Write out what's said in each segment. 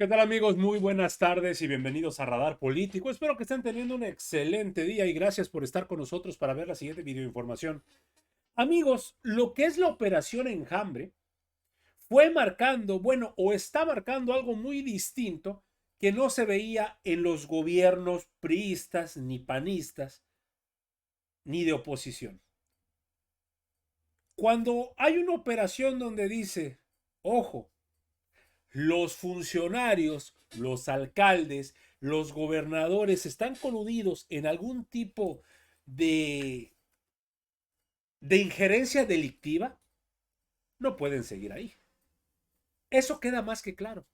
¿Qué tal amigos? Muy buenas tardes y bienvenidos a Radar Político. Espero que estén teniendo un excelente día y gracias por estar con nosotros para ver la siguiente videoinformación. Amigos, lo que es la Operación Enjambre fue marcando, bueno, o está marcando algo muy distinto que no se veía en los gobiernos priistas, ni panistas, ni de oposición. Cuando hay una operación donde dice, ojo, los funcionarios, los alcaldes, los gobernadores están coludidos en algún tipo de, de injerencia delictiva, no pueden seguir ahí. Eso queda más que claro.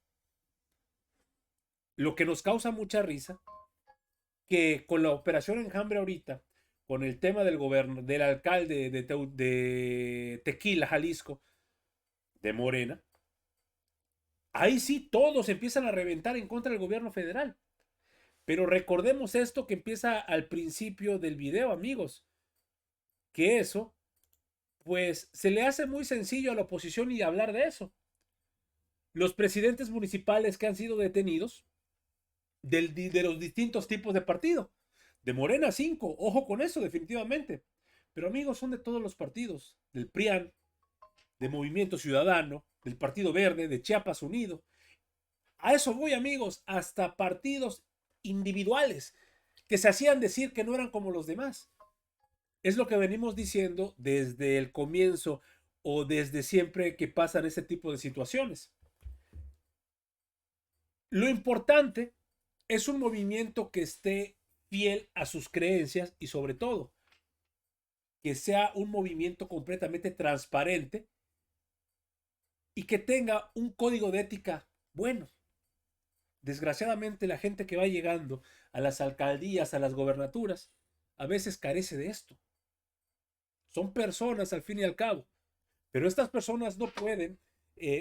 Lo que nos causa mucha risa, que con la operación Enjambre ahorita, con el tema del alcalde de Tequila, Jalisco, de Morena, ahí sí todos empiezan a reventar en contra del gobierno federal. Pero recordemos esto que empieza al principio del video, amigos, que eso, pues se le hace muy sencillo a la oposición y hablar de eso. Los presidentes municipales que han sido detenidos de los distintos tipos de partido. De Morena 5, ojo con eso definitivamente. Pero amigos, son de todos los partidos, del PRIAN, de Movimiento Ciudadano, del Partido Verde, de Chiapas Unido. A eso voy, amigos, hasta partidos individuales que se hacían decir que no eran como los demás. Es lo que venimos diciendo desde el comienzo o desde siempre que pasan ese tipo de situaciones. Lo importante es un movimiento que esté fiel a sus creencias y sobre todo que sea un movimiento completamente transparente y que tenga un código de ética bueno. Desgraciadamente la gente que va llegando a las alcaldías, a las gobernaturas, a veces carece de esto. Son personas al fin y al cabo, pero estas personas no pueden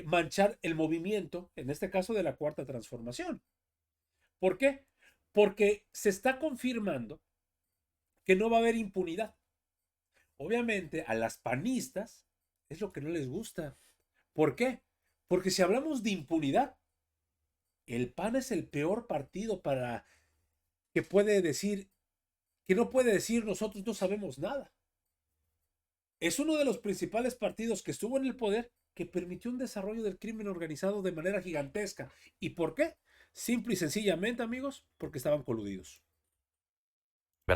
manchar el movimiento, en este caso de la Cuarta Transformación. ¿Por qué? Porque se está confirmando que no va a haber impunidad. Obviamente a las panistas es lo que no les gusta. ¿Por qué? Porque si hablamos de impunidad, el PAN es el peor partido para que puede decir, que no puede decir nosotros no sabemos nada. Es uno de los principales partidos que estuvo en el poder que permitió un desarrollo del crimen organizado de manera gigantesca. ¿Y por qué? Simple y sencillamente, amigos, porque estaban coludidos.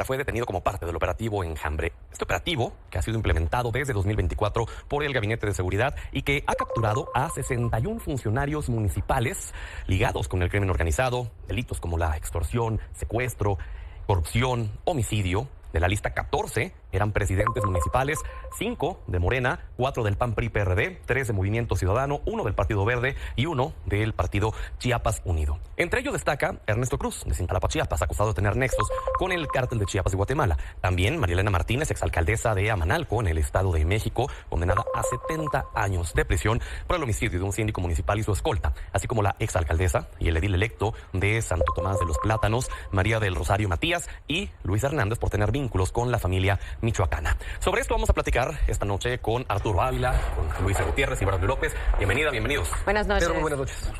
Fue detenido como parte del operativo Enjambre. Este operativo, que ha sido implementado desde 2024 por el Gabinete de Seguridad y que ha capturado a 61 funcionarios municipales ligados con el crimen organizado, delitos como la extorsión, secuestro, corrupción, homicidio. De la lista, 14 eran presidentes municipales, 5 de Morena, 4 del PAN, PRI, PRD, 3 de Movimiento Ciudadano, 1 del Partido Verde y 1 del Partido Chiapas Unido. Entre ellos destaca Ernesto Cruz, de Cintalapa, Chiapas, acusado de tener nexos con el cártel de Chiapas de Guatemala. También María Elena Martínez, exalcaldesa de Amanalco, en el Estado de México, condenada a 70 años de prisión por el homicidio de un síndico municipal y su escolta, así como la exalcaldesa y el edil electo de Santo Tomás de los Plátanos, María del Rosario Matías y Luis Hernández, por tener vínculos con la familia michoacana. Sobre esto vamos a platicar esta noche con Arturo Ávila, con Luisa Gutiérrez y Braulio López. Bienvenidos. Buenas noches. Pedro, buenas noches.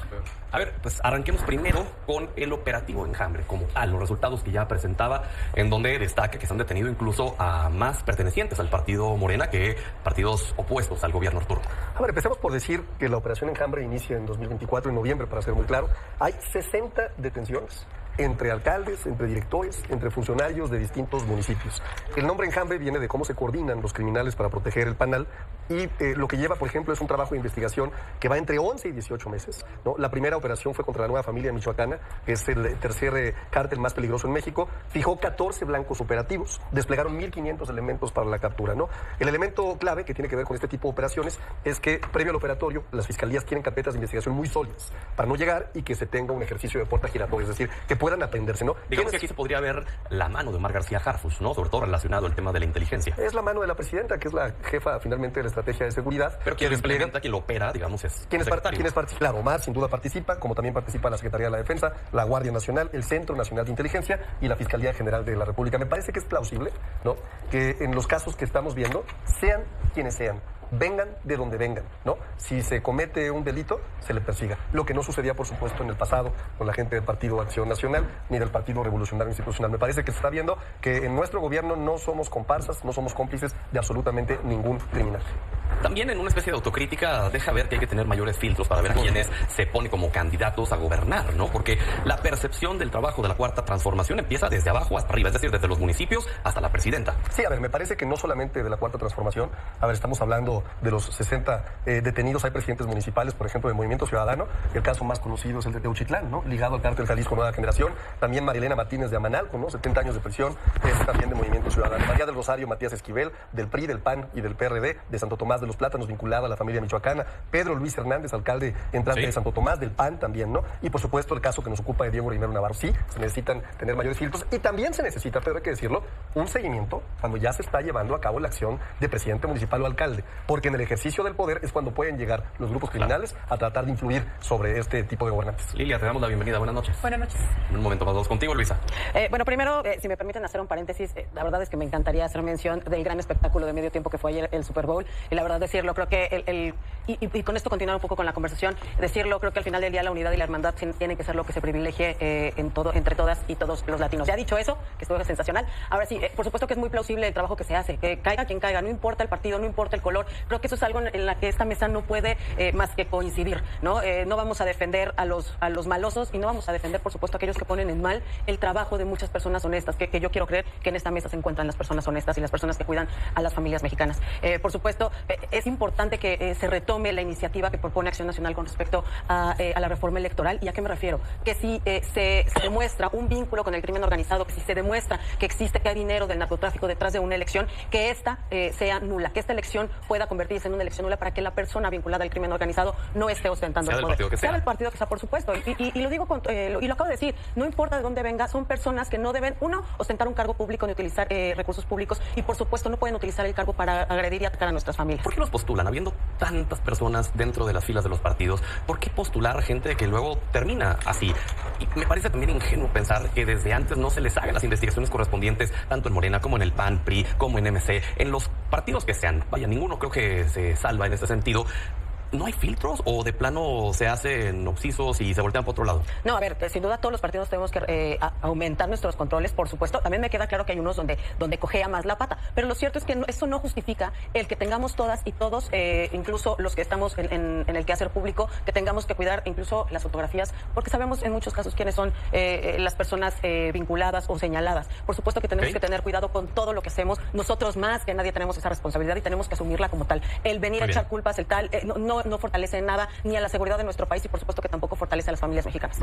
A ver, pues arranquemos primero con el operativo Enjambre como tal, los resultados que ya presentaba, en donde destaca que se han detenido incluso a más pertenecientes al partido Morena que partidos opuestos al gobierno, Arturo. A ver, empecemos por decir que la operación Enjambre inicia en 2024, en noviembre, para ser muy claro. Hay 60 detenciones entre alcaldes, entre directores, entre funcionarios de distintos municipios. El nombre Enjambre viene de cómo se coordinan los criminales para proteger el panal y lo que lleva, por ejemplo, es un trabajo de investigación que va entre 11 y 18 meses, ¿no? La primera operación fue contra la Nueva Familia Michoacana, que es el tercer cártel más peligroso en México. Fijó 14 blancos operativos, desplegaron 1,500 elementos para la captura, ¿no? El elemento clave que tiene que ver con este tipo de operaciones es que, previo al operatorio, las fiscalías quieren carpetas de investigación muy sólidas para no llegar y que se tenga un ejercicio de puerta giratoria, es decir, que puedan aprenderse, ¿no? Digamos que aquí se podría ver la mano de Omar García Harfuch, ¿no? Sobre todo relacionado al tema de la inteligencia. Es la mano de la presidenta, que es la jefa finalmente de la estrategia de seguridad. Pero quien lo implementa, quien lo opera, digamos, es ¿Quiénes participan? Claro, Omar sin duda participa, como también participa la Secretaría de la Defensa, la Guardia Nacional, el Centro Nacional de Inteligencia y la Fiscalía General de la República. Me parece que es plausible, ¿no?, que en los casos que estamos viendo, sean quienes sean, vengan de donde vengan, ¿no? Si se comete un delito, se le persiga. Lo que no sucedía, por supuesto, en el pasado con la gente del Partido Acción Nacional ni del Partido Revolucionario Institucional. Me parece que se está viendo que en nuestro gobierno no somos comparsas, no somos cómplices de absolutamente ningún criminal. También en una especie de autocrítica deja ver que hay que tener mayores filtros para ver a quiénes se pone como candidatos a gobernar, ¿no? Porque la percepción del trabajo de la Cuarta Transformación empieza desde abajo hasta arriba, es decir, desde los municipios hasta la presidenta. Sí, a ver, me parece que no solamente de la Cuarta Transformación, a ver, estamos hablando de los 60 detenidos, hay presidentes municipales, por ejemplo, de Movimiento Ciudadano, el caso más conocido es el de Teuchitlán, ¿no? Ligado al cártel Jalisco Nueva Generación, también Marilena Martínez de Amanalco, ¿no? 70 años de prisión, es también de Movimiento Ciudadano. María del Rosario Matías Esquivel, del PRI, del PAN y del PRD, de Santo Tomás de los Plátanos, vinculada a la familia michoacana. Pedro Luis Hernández, alcalde entrante de Santo Tomás, del PAN también, ¿no? Y por supuesto el caso que nos ocupa de Diego Rivero Navarro. Sí, se necesitan tener mayores filtros y también se necesita, Pedro, hay que decirlo, un seguimiento cuando ya se está llevando a cabo la acción de presidente municipal o alcalde, porque en el ejercicio del poder es cuando pueden llegar los grupos criminales a tratar de influir sobre este tipo de gobernantes. Lilia, te damos la bienvenida. Buenas noches. Buenas noches. Un momento más, vamos contigo, Luisa. Bueno, primero, si me permiten hacer un paréntesis, la verdad es que me encantaría hacer mención del gran espectáculo de medio tiempo que fue ayer el Super Bowl. Y la verdad decirlo, creo que y con esto continuar un poco con la conversación, decirlo, creo que al final del día la unidad y la hermandad tienen que ser lo que se privilegie entre todas y todos los latinos. Ya dicho eso, que estuvo sensacional. Ahora sí, por supuesto que es muy plausible el trabajo que se hace, que caiga quien caiga, no importa el partido, no importa el color. Creo que eso es algo en la que esta mesa no puede más que coincidir, ¿no? No vamos a defender a los malosos y no vamos a defender, por supuesto, a aquellos que ponen en mal el trabajo de muchas personas honestas, que yo quiero creer que en esta mesa se encuentran las personas honestas y las personas que cuidan a las familias mexicanas. Por supuesto, es importante que se retome la iniciativa que propone Acción Nacional con respecto a la reforma electoral. ¿Y a qué me refiero? Que si se demuestra un vínculo con el crimen organizado, que si se demuestra que hay dinero del narcotráfico detrás de una elección, que esta sea nula, que esta elección pueda convertirse en una elección nula para que la persona vinculada al crimen organizado no esté ostentando el poder. Sea del partido que sea, por supuesto. Y lo digo y lo acabo de decir, no importa de dónde venga, son personas que no deben, uno, ostentar un cargo público ni utilizar recursos públicos y, por supuesto, no pueden utilizar el cargo para agredir y atacar a nuestras familias. ¿Por qué los postulan? Habiendo tantas personas dentro de las filas de los partidos, ¿por qué postular gente que luego termina así? Y me parece también ingenuo pensar que desde antes no se les hagan las investigaciones correspondientes, tanto en Morena como en el PAN, PRI, como en MC, en los partidos que sean. Vaya, ninguno creo que se salva en ese sentido. ¿No hay filtros o de plano se hacen obsisos y se voltean para otro lado? No, a ver, sin duda todos los partidos tenemos que aumentar nuestros controles, por supuesto. También me queda claro que hay unos donde cojea más la pata. Pero lo cierto es que eso no justifica el que tengamos todas y todos, incluso los que estamos en el quehacer público, que tengamos que cuidar incluso las fotografías, porque sabemos en muchos casos quiénes son las personas vinculadas o señaladas. Por supuesto que tenemos que tener cuidado con todo lo que hacemos. Nosotros más que nadie tenemos esa responsabilidad y tenemos que asumirla como tal. El venir a echar culpas, el tal, no fortalece nada ni a la seguridad de nuestro país y por supuesto que tampoco fortalece a las familias mexicanas.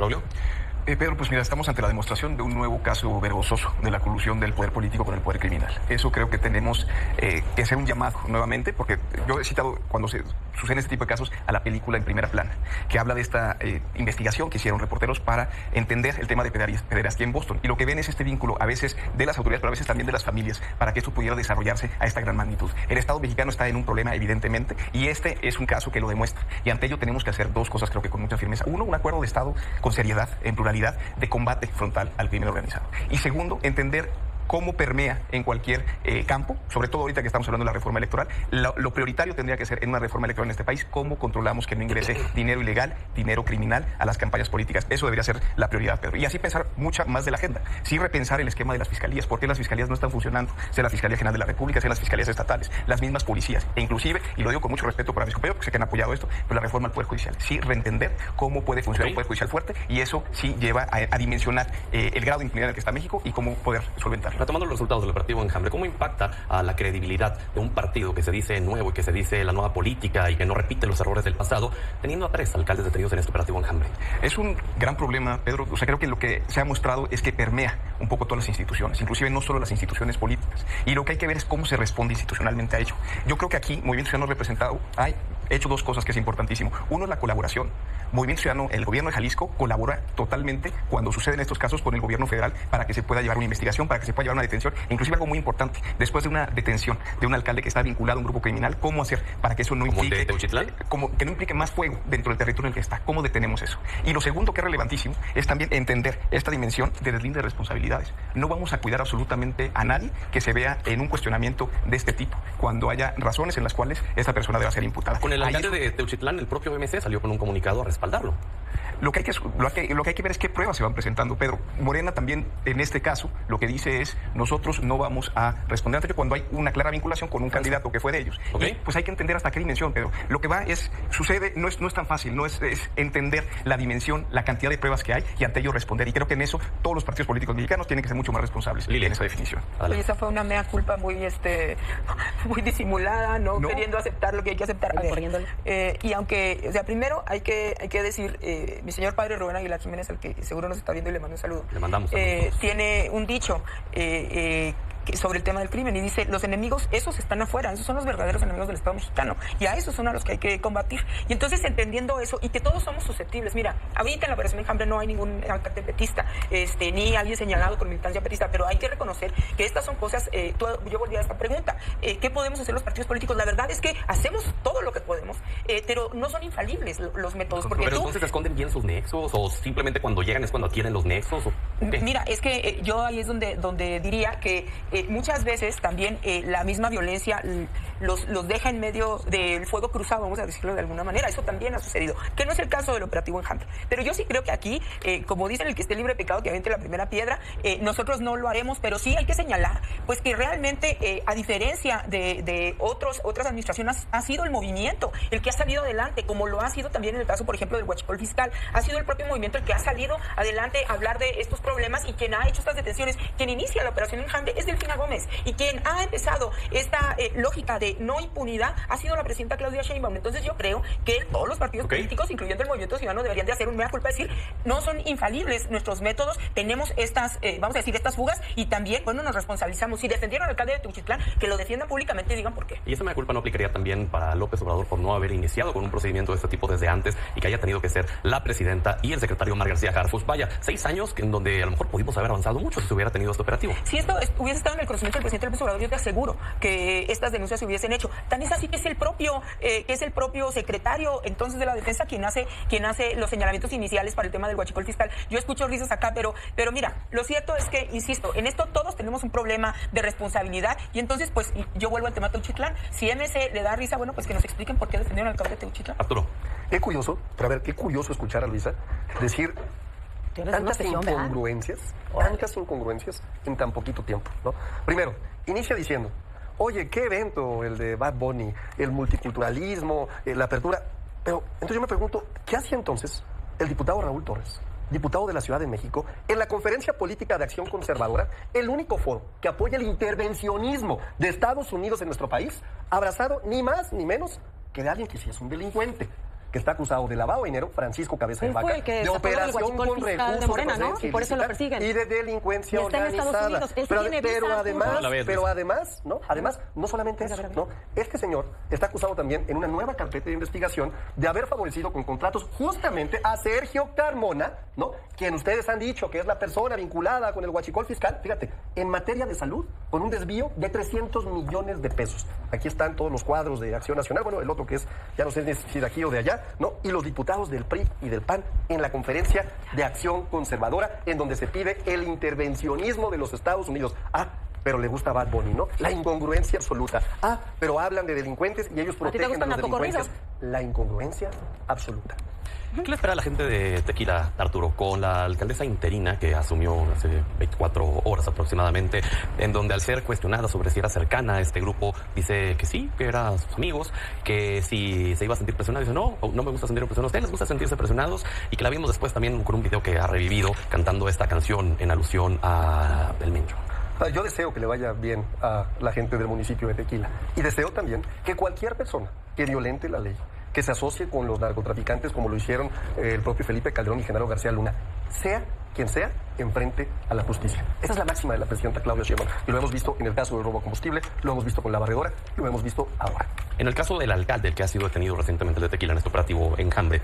Pedro, pues mira, estamos ante la demostración de un nuevo caso vergonzoso de la colusión del poder político con el poder criminal. Eso creo que tenemos que hacer un llamado nuevamente, porque yo he citado cuando suceden este tipo de casos a la película En Primera Plana, que habla de esta investigación que hicieron reporteros para entender el tema de pederastia en Boston. Y lo que ven es este vínculo a veces de las autoridades, pero a veces también de las familias, para que esto pudiera desarrollarse a esta gran magnitud. El Estado mexicano está en un problema, evidentemente, y este es un caso que lo demuestra. Y ante ello tenemos que hacer dos cosas, creo que con mucha firmeza. Uno, un acuerdo de Estado con seriedad, en pluralidad, de combate frontal al crimen organizado. Y segundo, entender cómo permea en cualquier campo, sobre todo ahorita que estamos hablando de la reforma electoral. Lo prioritario tendría que ser en una reforma electoral en este país, cómo controlamos que no ingrese dinero ilegal, dinero criminal a las campañas políticas. Eso debería ser la prioridad, Pedro. Y así pensar mucha más de la agenda. Sí repensar el esquema de las fiscalías. ¿Por qué las fiscalías no están funcionando? Sea la Fiscalía General de la República, sea las fiscalías estatales, las mismas policías. E inclusive, y lo digo con mucho respeto para mis compañeros, que sé que han apoyado esto, pero la reforma al Poder Judicial. Sí reentender cómo puede funcionar un Poder Judicial fuerte y eso sí lleva a dimensionar el grado de impunidad en el que está México y cómo poder solventarlo. Retomando los resultados del operativo Enjambre, ¿cómo impacta a la credibilidad de un partido que se dice nuevo y que se dice la nueva política y que no repite los errores del pasado, teniendo a 3 alcaldes detenidos en este operativo Enjambre? Es un gran problema, Pedro. O sea, creo que lo que se ha mostrado es que permea un poco todas las instituciones, inclusive no solo las instituciones políticas. Y lo que hay que ver es cómo se responde institucionalmente a ello. Yo creo que aquí, Movimiento Ciudadano representado, hay hecho dos cosas que es importantísimo. Uno es la colaboración. Movimiento Ciudadano, el gobierno de Jalisco colabora totalmente cuando suceden estos casos con el gobierno federal para que se pueda llevar una investigación, para que se pueda llevar una detención. Inclusive algo muy importante, después de una detención de un alcalde que está vinculado a un grupo criminal, ¿cómo hacer para que eso no implique... ¿Como el de Teuchitlán? Como que no implique más fuego dentro del territorio en el que está? ¿Cómo detenemos eso? Y lo segundo que es relevantísimo es también entender esta dimensión de deslinde de responsabilidades. No vamos a cuidar absolutamente a nadie que se vea en un cuestionamiento de este tipo, cuando haya razones en las cuales esa persona deba ser imputada. Con el alcalde de Teuchitlán, el propio MC salió con un comunicado a respaldarlo. Lo que hay que ver es qué pruebas se van presentando, Pedro. Morena también, en este caso, lo que dice es, nosotros no vamos a responder ante cuando hay una clara vinculación con un candidato que fue de ellos. Okay. Y, pues hay que entender hasta qué dimensión, Pedro. Lo que sucede, no es tan fácil, es entender la dimensión, la cantidad de pruebas que hay y ante ello responder. Y creo que en eso todos los partidos políticos mexicanos tienen que ser mucho más responsables en esa definición. Y esa fue una mea culpa muy disimulada, no queriendo aceptar lo que hay que aceptar. Y aunque, o sea, primero hay que decir, mi señor padre Rubén Aguilar Jiménez, al que seguro nos está viendo y le mando un saludo. Le mandamos tiene un dicho sobre el tema del crimen y dice, los enemigos, esos están afuera, esos son los verdaderos enemigos del Estado mexicano y a esos son a los que hay que combatir. Y entonces, entendiendo eso y que todos somos susceptibles, mira, ahorita en la Operación Enjambre no hay ningún alcalde petista, ni alguien señalado con militancia petista, pero hay que reconocer que estas son cosas, yo volví a esta pregunta, ¿qué podemos hacer los partidos políticos? La verdad es que hacemos todo lo que podemos, pero no son infalibles los métodos. Porque pero entonces esconden bien sus nexos o simplemente cuando llegan es cuando adquieren los nexos. Mira, es que yo ahí es donde diría que muchas veces también la misma violencia los deja en medio del fuego cruzado, vamos a decirlo de alguna manera. Eso también ha sucedido, que no es el caso del operativo Enjambre. Pero yo sí creo que aquí, como dicen, el que esté libre de pecado que aviente la primera piedra, nosotros no lo haremos, pero sí hay que señalar pues que realmente, a diferencia de otras administraciones, ha sido el movimiento el que ha salido adelante, como lo ha sido también en el caso, por ejemplo, del huachicol fiscal. Ha sido el propio movimiento el que ha salido adelante a hablar de estos problemas y quien ha hecho estas detenciones, quien inicia la operación Enjambre es Delfina Gómez y quien ha empezado esta lógica de no impunidad ha sido la presidenta Claudia Sheinbaum. Entonces yo creo que todos los partidos políticos, incluyendo el Movimiento Ciudadano, deberían de hacer un mea culpa, decir, no son infalibles nuestros métodos, tenemos estas, vamos a decir, estas fugas y también, bueno, nos responsabilizamos. Si defendieron al alcalde de Teuchitlán, que lo defiendan públicamente y digan por qué. ¿Y esa mea culpa no aplicaría también para López Obrador por no haber iniciado con un procedimiento de este tipo desde antes y que haya tenido que ser la presidenta y el secretario Omar García Harfuch? Vaya, 6 años en donde a lo mejor pudimos haber avanzado mucho si se hubiera tenido este operativo. Si esto hubiese estado en el conocimiento del presidente López Obrador, yo te aseguro que estas denuncias se hubiesen hecho. Tan es así que es el propio secretario entonces de la defensa quien hace los señalamientos iniciales para el tema del huachicol fiscal. Yo escucho risas acá, pero mira, lo cierto es que, insisto, en esto todos tenemos un problema de responsabilidad y entonces pues yo vuelvo al tema Teuchitlán. Si MC le da risa, bueno, pues que nos expliquen por qué defendieron al alcalde de Teuchitlán. Arturo. Qué curioso, pero a ver, qué curioso escuchar a Luisa decir tantas incongruencias en tan poquito tiempo, ¿no? Primero, inicia diciendo, oye, qué evento el de Bad Bunny, el multiculturalismo, la apertura. Pero entonces yo me pregunto, ¿qué hacía entonces el diputado Raúl Torres, diputado de la Ciudad de México, en la Conferencia Política de Acción Conservadora, el único foro que apoya el intervencionismo de Estados Unidos en nuestro país, abrazado ni más ni menos que de alguien que sí es un delincuente, que está acusado de lavado de dinero, Francisco Cabeza de Vaca, de operación con recursos de Morena, ¿no? Y por eso lo persiguen. Y de delincuencia organizada. Pero además, no solamente eso, ¿no? Este señor está acusado también en una nueva carpeta de investigación de haber favorecido con contratos justamente a Sergio Carmona, ¿no? Quien ustedes han dicho que es la persona vinculada con el huachicol fiscal, fíjate, en materia de salud, con un desvío de 300 millones de pesos. Aquí están todos los cuadros de Acción Nacional, bueno, el otro que es, ya no sé si de aquí o de allá, ¿no? Y los diputados del PRI y del PAN en la Conferencia de Acción Conservadora, en donde se pide el intervencionismo de los Estados Unidos. Pero le gusta Bad Bunny, ¿no? La incongruencia absoluta. Pero hablan de delincuentes y ellos protegen a los delincuentes. La incongruencia absoluta. ¿Qué le espera a la gente de Tequila, Arturo, con la alcaldesa interina que asumió hace 24 horas aproximadamente, en donde al ser cuestionada sobre si era cercana a este grupo, dice que sí, que eran sus amigos, que si se iba a sentir presionada, dice no me gusta sentirme presionado, a ustedes les gusta sentirse presionados, y que la vimos después también con un video que ha revivido cantando esta canción en alusión a El Mencho. Yo deseo que le vaya bien a la gente del municipio de Tequila y deseo también que cualquier persona que violente la ley, que se asocie con los narcotraficantes como lo hicieron el propio Felipe Calderón y Genaro García Luna, sea quien sea, enfrente a la justicia. Esa es la máxima de la presidenta Claudia Sheinbaum y lo hemos visto en el caso del robo a combustible, lo hemos visto con la barredora y lo hemos visto ahora. En el caso del alcalde, el que ha sido detenido recientemente de Tequila en este operativo Enjambre,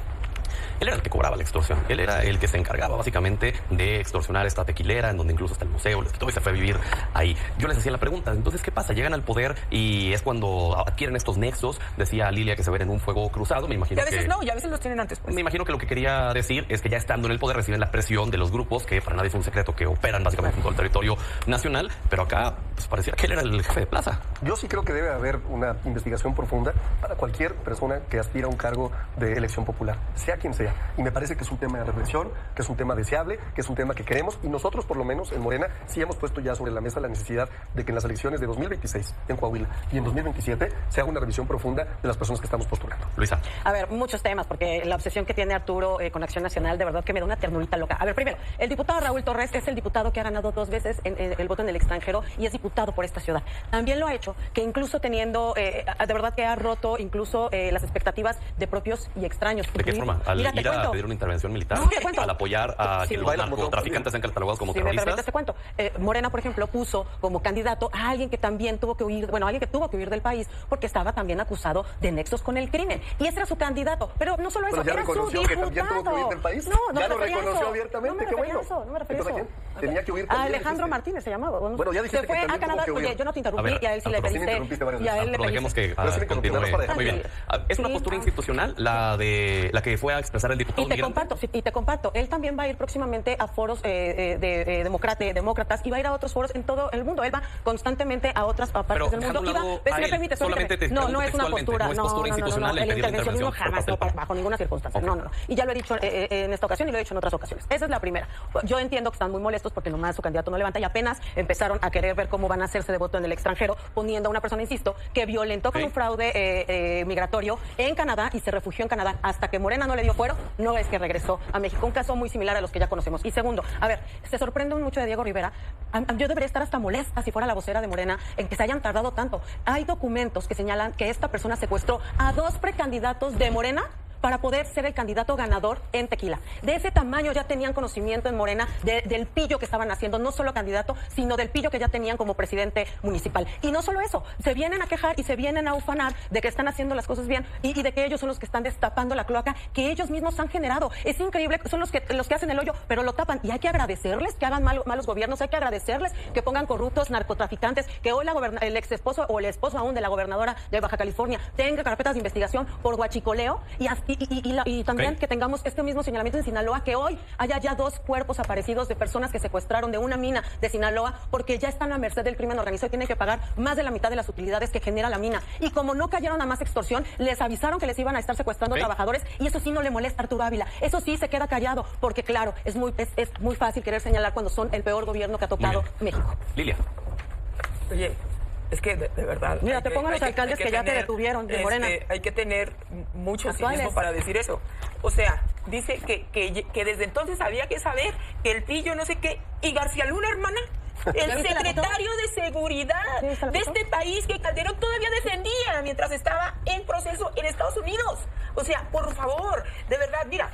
él era el que cobraba la extorsión. Él era el que se encargaba básicamente de extorsionar esta tequilera, en donde incluso está el museo, les quitó y se fue a vivir ahí. Yo les hacía la pregunta, entonces, ¿qué pasa? Llegan al poder y es cuando adquieren estos nexos. Decía Lilia que se ven en un fuego cruzado. Me imagino y a veces que... no, y a veces los tienen antes. Pues. Me imagino que lo que quería decir es que ya estando en el poder reciben la presión de los grupos, que para nadie es un secreto, que operan básicamente en todo el territorio nacional, pero acá pues, pareciera que él era el jefe de plaza. Yo sí creo que debe haber una investigación profunda para cualquier persona que aspira a un cargo de elección popular, sea quien sea. Y me parece que es un tema de reflexión, que es un tema deseable, que es un tema que queremos. Y nosotros, por lo menos, en Morena, sí hemos puesto ya sobre la mesa la necesidad de que en las elecciones de 2026 en Coahuila y en 2027 se haga una revisión profunda de las personas que estamos postulando. Luisa. A ver, muchos temas, porque la obsesión que tiene Arturo con Acción Nacional, de verdad que me da una ternurita loca. A ver, primero, el diputado Raúl Torres es el diputado que ha ganado 2 veces el voto en el extranjero y es diputado por esta ciudad. También lo ha hecho, que incluso teniendo, de verdad que ha roto incluso las expectativas de propios y extraños. ¿De qué forma? Al ir a pedir una intervención militar, al apoyar a que los narcotraficantes sean catalogados como terroristas. Si me permites, te cuento. Morena, por ejemplo, puso como candidato a alguien que también tuvo que huir, alguien que tuvo que huir del país porque estaba también acusado de nexos con el crimen. Y ese era su candidato. Pero no solo eso, ya era su reconoció diputado. que también tuvo que huir del país. No ya me lo refería a reconoció eso. abiertamente. Qué bueno. No me refería a eso. Tenía que huir también. Alejandro Martínez se llamaba. Bueno, ya dijiste se fue que a Canadá. Oye, yo no te interrumpí y a él sí le pediste. Y a él le dejemos que continúe. Muy bien. Es una postura institucional la que fue a expresar el diputado. Y te comparto, él también va a ir próximamente a foros de demócratas y va a ir a otros foros en todo el mundo. Él va constantemente a otras partes del mundo. Si me permite, no es una postura. No, institucional el intervencionismo jamás, bajo ninguna circunstancia. No. Y ya lo he dicho en esta ocasión y lo he dicho en otras ocasiones. Esa es la primera. Yo entiendo que están muy molestos porque nomás su candidato no levanta y apenas empezaron a querer ver cómo van a hacerse de voto en el extranjero, poniendo a una persona, insisto, que violentó con un fraude migratorio en Canadá y se refugió en Canadá hasta que Morena no le dio fuero, no es que regresó a México. Un caso muy similar a los que ya conocemos. Y segundo, a ver, se sorprenden mucho de Diego Rivera. Yo debería estar hasta molesta si fuera la vocera de Morena en que se hayan tardado tanto. Hay documentos que señalan que esta persona secuestró a 2 precandidatos de Morena para poder ser el candidato ganador en Tequila. De ese tamaño ya tenían conocimiento en Morena del pillo que estaban haciendo, no solo candidato, sino del pillo que ya tenían como presidente municipal. Y no solo eso, se vienen a quejar y se vienen a ufanar de que están haciendo las cosas bien y de que ellos son los que están destapando la cloaca que ellos mismos han generado. Es increíble, son los que hacen el hoyo, pero lo tapan. Y hay que agradecerles que hagan malos gobiernos, hay que agradecerles que pongan corruptos, narcotraficantes, que hoy el ex esposo o el esposo aún de la gobernadora de Baja California tenga carpetas de investigación por huachicoleo y también que tengamos este mismo señalamiento en Sinaloa, que hoy haya ya 2 cuerpos aparecidos de personas que secuestraron de una mina de Sinaloa porque ya están a merced del crimen organizado y tienen que pagar más de la mitad de las utilidades que genera la mina. Y como no cayeron a más extorsión, les avisaron que les iban a estar secuestrando trabajadores y eso sí no le molesta a Arturo Ávila. Eso sí se queda callado porque, claro, es muy fácil querer señalar cuando son el peor gobierno que ha tocado México. Lilia. Oye, es que de verdad. Mira, te pongo los alcaldes que ya te detuvieron de Morena. Hay que tener mucho cinismo para decir eso. O sea, dice que desde entonces había que saber que el pillo no sé qué. Y García Luna, hermana, el secretario de seguridad de este país que Calderón todavía defendía mientras estaba en proceso en Estados Unidos. O sea, por favor, de verdad, mira,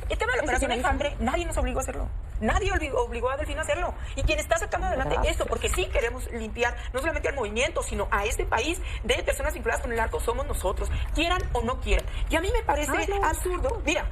el tema de la operación Enjambre, nadie nos obligó a hacerlo. Nadie obligó a Delfín a hacerlo. Y quien está sacando adelante esto, porque sí queremos limpiar no solamente al movimiento, sino a este país de personas vinculadas con el narco, somos nosotros, quieran o no quieran. Y a mí me parece absurdo. Mira,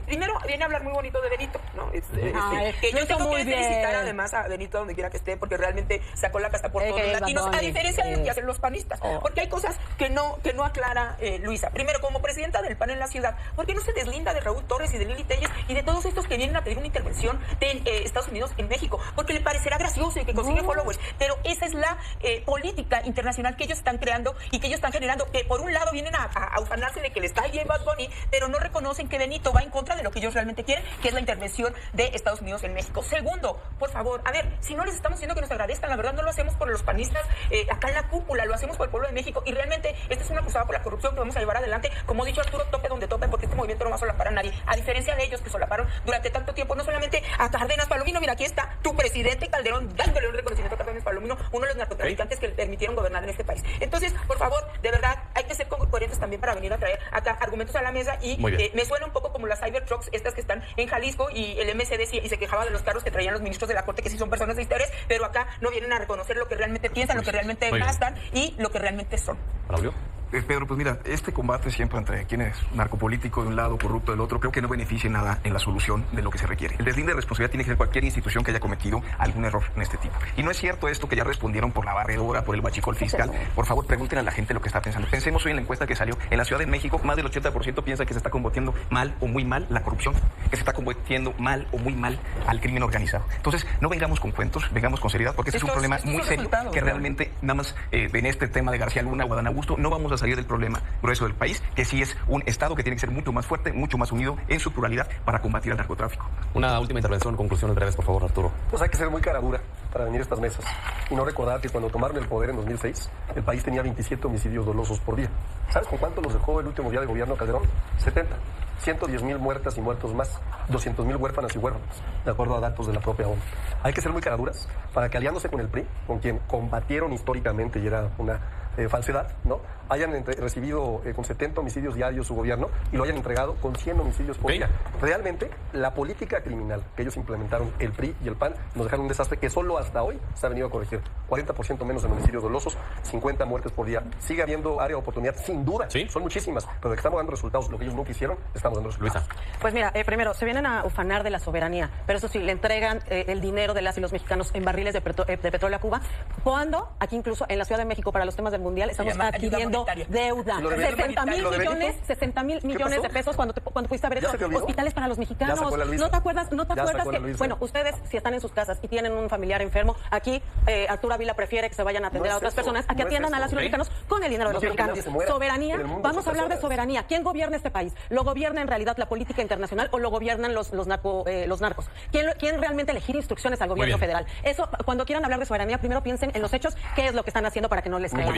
primero viene a hablar muy bonito de Benito, ¿no? Que yo tengo que felicitar además a Benito donde quiera que esté, porque realmente sacó la casta por todos los latinos, a diferencia de lo que hacen los panistas. Porque hay cosas que no aclara Luisa. Primero, como presidenta del PAN en la ciudad, ¿por qué no se deslinda de Raúl Torres y de Lili Telles y de todos estos que vienen a pedir una intervención de Estados Unidos en México? Porque le parecerá gracioso y que consigue followers, pero esa es la política internacional que ellos están creando y que ellos están generando, que por un lado vienen a ufanarse de que les está bien Bad Bunny, pero no reconocen que Benito va en contra de lo que ellos realmente quieren, que es la intervención de Estados Unidos en México. Segundo, por favor, a ver, si no les estamos diciendo que nos agradezcan, la verdad no lo hacemos por los panistas acá en la cúpula, lo hacemos por el pueblo de México y realmente este es una acusada por la corrupción que vamos a llevar adelante, como ha dicho Arturo, tope donde tope, porque este movimiento no va a solapar a nadie, a diferencia de ellos que solaparon durante tanto tiempo, no solamente a Cárdenas Palomino, mira, aquí está tu presidente Calderón dándole un reconocimiento a Cárdenas Palomino, uno de los narcotraficantes que le permitieron gobernar en este país. Entonces, por favor, de verdad, hay que ser coherentes también para venir a traer acá argumentos a la mesa y me suena un poco como las Cybertrucks, estas que están en Jalisco y el MCD y se quejaba de los carros que traían los ministros de la Corte, que sí son personas de interés, pero acá no vienen a reconocer lo que realmente piensan, lo que realmente gastan y lo que realmente son. ¿Braulio? Pedro, pues mira, este combate siempre entre quien es narcopolítico de un lado, corrupto del otro, creo que no beneficia nada en la solución de lo que se requiere. El deslinde de responsabilidad tiene que ser cualquier institución que haya cometido algún error en este tipo. Y no es cierto esto que ya respondieron por la barredora, por el huachicol fiscal. Por favor, pregunten a la gente lo que está pensando. Pensemos hoy en la encuesta que salió. En la Ciudad de México, más del 80% piensa que se está combatiendo mal o muy mal la corrupción, que se está combatiendo mal o muy mal al crimen organizado. Entonces, no vengamos con cuentos, vengamos con seriedad, porque este es un problema muy serio que realmente, nada más en este tema de García Luna o Adán Augusto, no vamos a salir del problema grueso del país, que sí es un Estado que tiene que ser mucho más fuerte, mucho más unido en su pluralidad para combatir el narcotráfico. Una última intervención, conclusiones breves, por favor, Arturo. Pues hay que ser muy cara dura para venir a estas mesas y no recordar que cuando tomaron el poder en 2006, el país tenía 27 homicidios dolosos por día. ¿Sabes con cuánto los dejó el último día de gobierno Calderón? 70. 110,000 muertas y muertos más, 200,000 huérfanas y huérfanos, de acuerdo a datos de la propia ONU. Hay que ser muy caraduras para que, aliándose con el PRI, con quien combatieron históricamente y era una falsedad, ¿no? Hayan recibido con 70 homicidios diarios su gobierno y lo hayan entregado con 100 homicidios por día. Realmente, la política criminal que ellos implementaron, el PRI y el PAN, nos dejaron un desastre que solo hasta hoy se ha venido a corregir. 40% menos en homicidios dolosos, 50 muertes por día. Sigue habiendo área de oportunidad, sin duda. ¿Sí? Son muchísimas, pero de que estamos dando resultados, lo que ellos nunca hicieron, estamos dando resultados. Luisa. Pues mira, primero, se vienen a ufanar de la soberanía, pero eso sí, le entregan el dinero de las y los mexicanos en barriles de petróleo a Cuba, cuando aquí incluso en la Ciudad de México para los temas del Mundial estamos adquiriendo deuda. 60,000 millones de pesos cuando pudiste haber hecho hospitales para los mexicanos. ¿No te acuerdas que, bueno, ustedes si están en sus casas y tienen un familiar enfermo, aquí Arturo Ávila prefiere que se vayan a atender a otras personas, a que atiendan a las y los mexicanos con el dinero de los mexicanos. Soberanía, vamos a hablar de soberanía. ¿Quién gobierna este país? ¿Lo gobierna en realidad la política internacional o lo gobiernan los narcos? ¿Quién realmente elegir instrucciones al gobierno federal? Eso, cuando quieran hablar de soberanía, primero piensen en los hechos, qué es lo que están haciendo para que no les crean.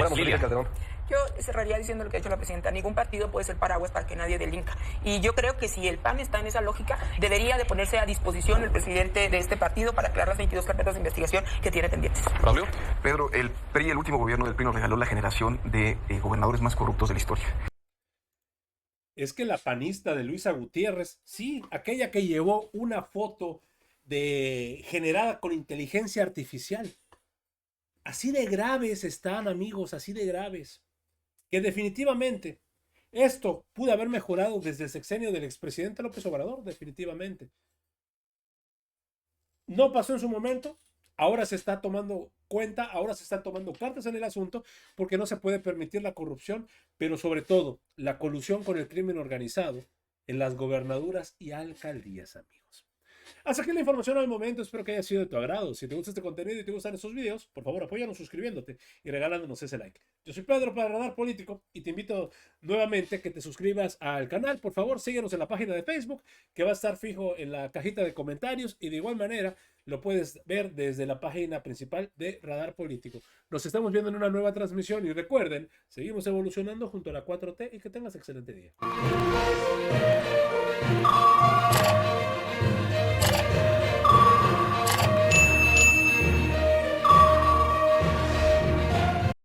Yo cerraría diciendo lo que ha dicho la presidenta. Ningún partido puede ser paraguas para que nadie delinca. Y yo creo que si el PAN está en esa lógica, debería de ponerse a disposición el presidente de este partido para aclarar las 22 carpetas de investigación que tiene pendientes. ¿Braulio? Pedro, el PRI, el último gobierno del PRI, nos regaló la generación de gobernadores más corruptos de la historia. Es que la panista de Luisa Gutiérrez, sí, aquella que llevó una foto generada con inteligencia artificial. Así de graves están, amigos, así de graves. Que definitivamente esto pudo haber mejorado desde el sexenio del expresidente López Obrador, definitivamente. No pasó en su momento, ahora se está tomando cuenta, ahora se están tomando cartas en el asunto, porque no se puede permitir la corrupción, pero sobre todo la colusión con el crimen organizado en las gobernaduras y alcaldías, amigos. Hasta aquí la información al momento, espero que haya sido de tu agrado. Si te gusta este contenido y te gustan estos videos, por favor apóyanos suscribiéndote y regalándonos ese like. Yo soy Pedro para Radar Político y te invito nuevamente que te suscribas al canal. Por favor, síguenos en la página de Facebook, que va a estar fijo en la cajita de comentarios, y de igual manera lo puedes ver desde la página principal de Radar Político. Nos estamos viendo en una nueva transmisión y recuerden, seguimos evolucionando junto a la 4T y que tengas excelente día.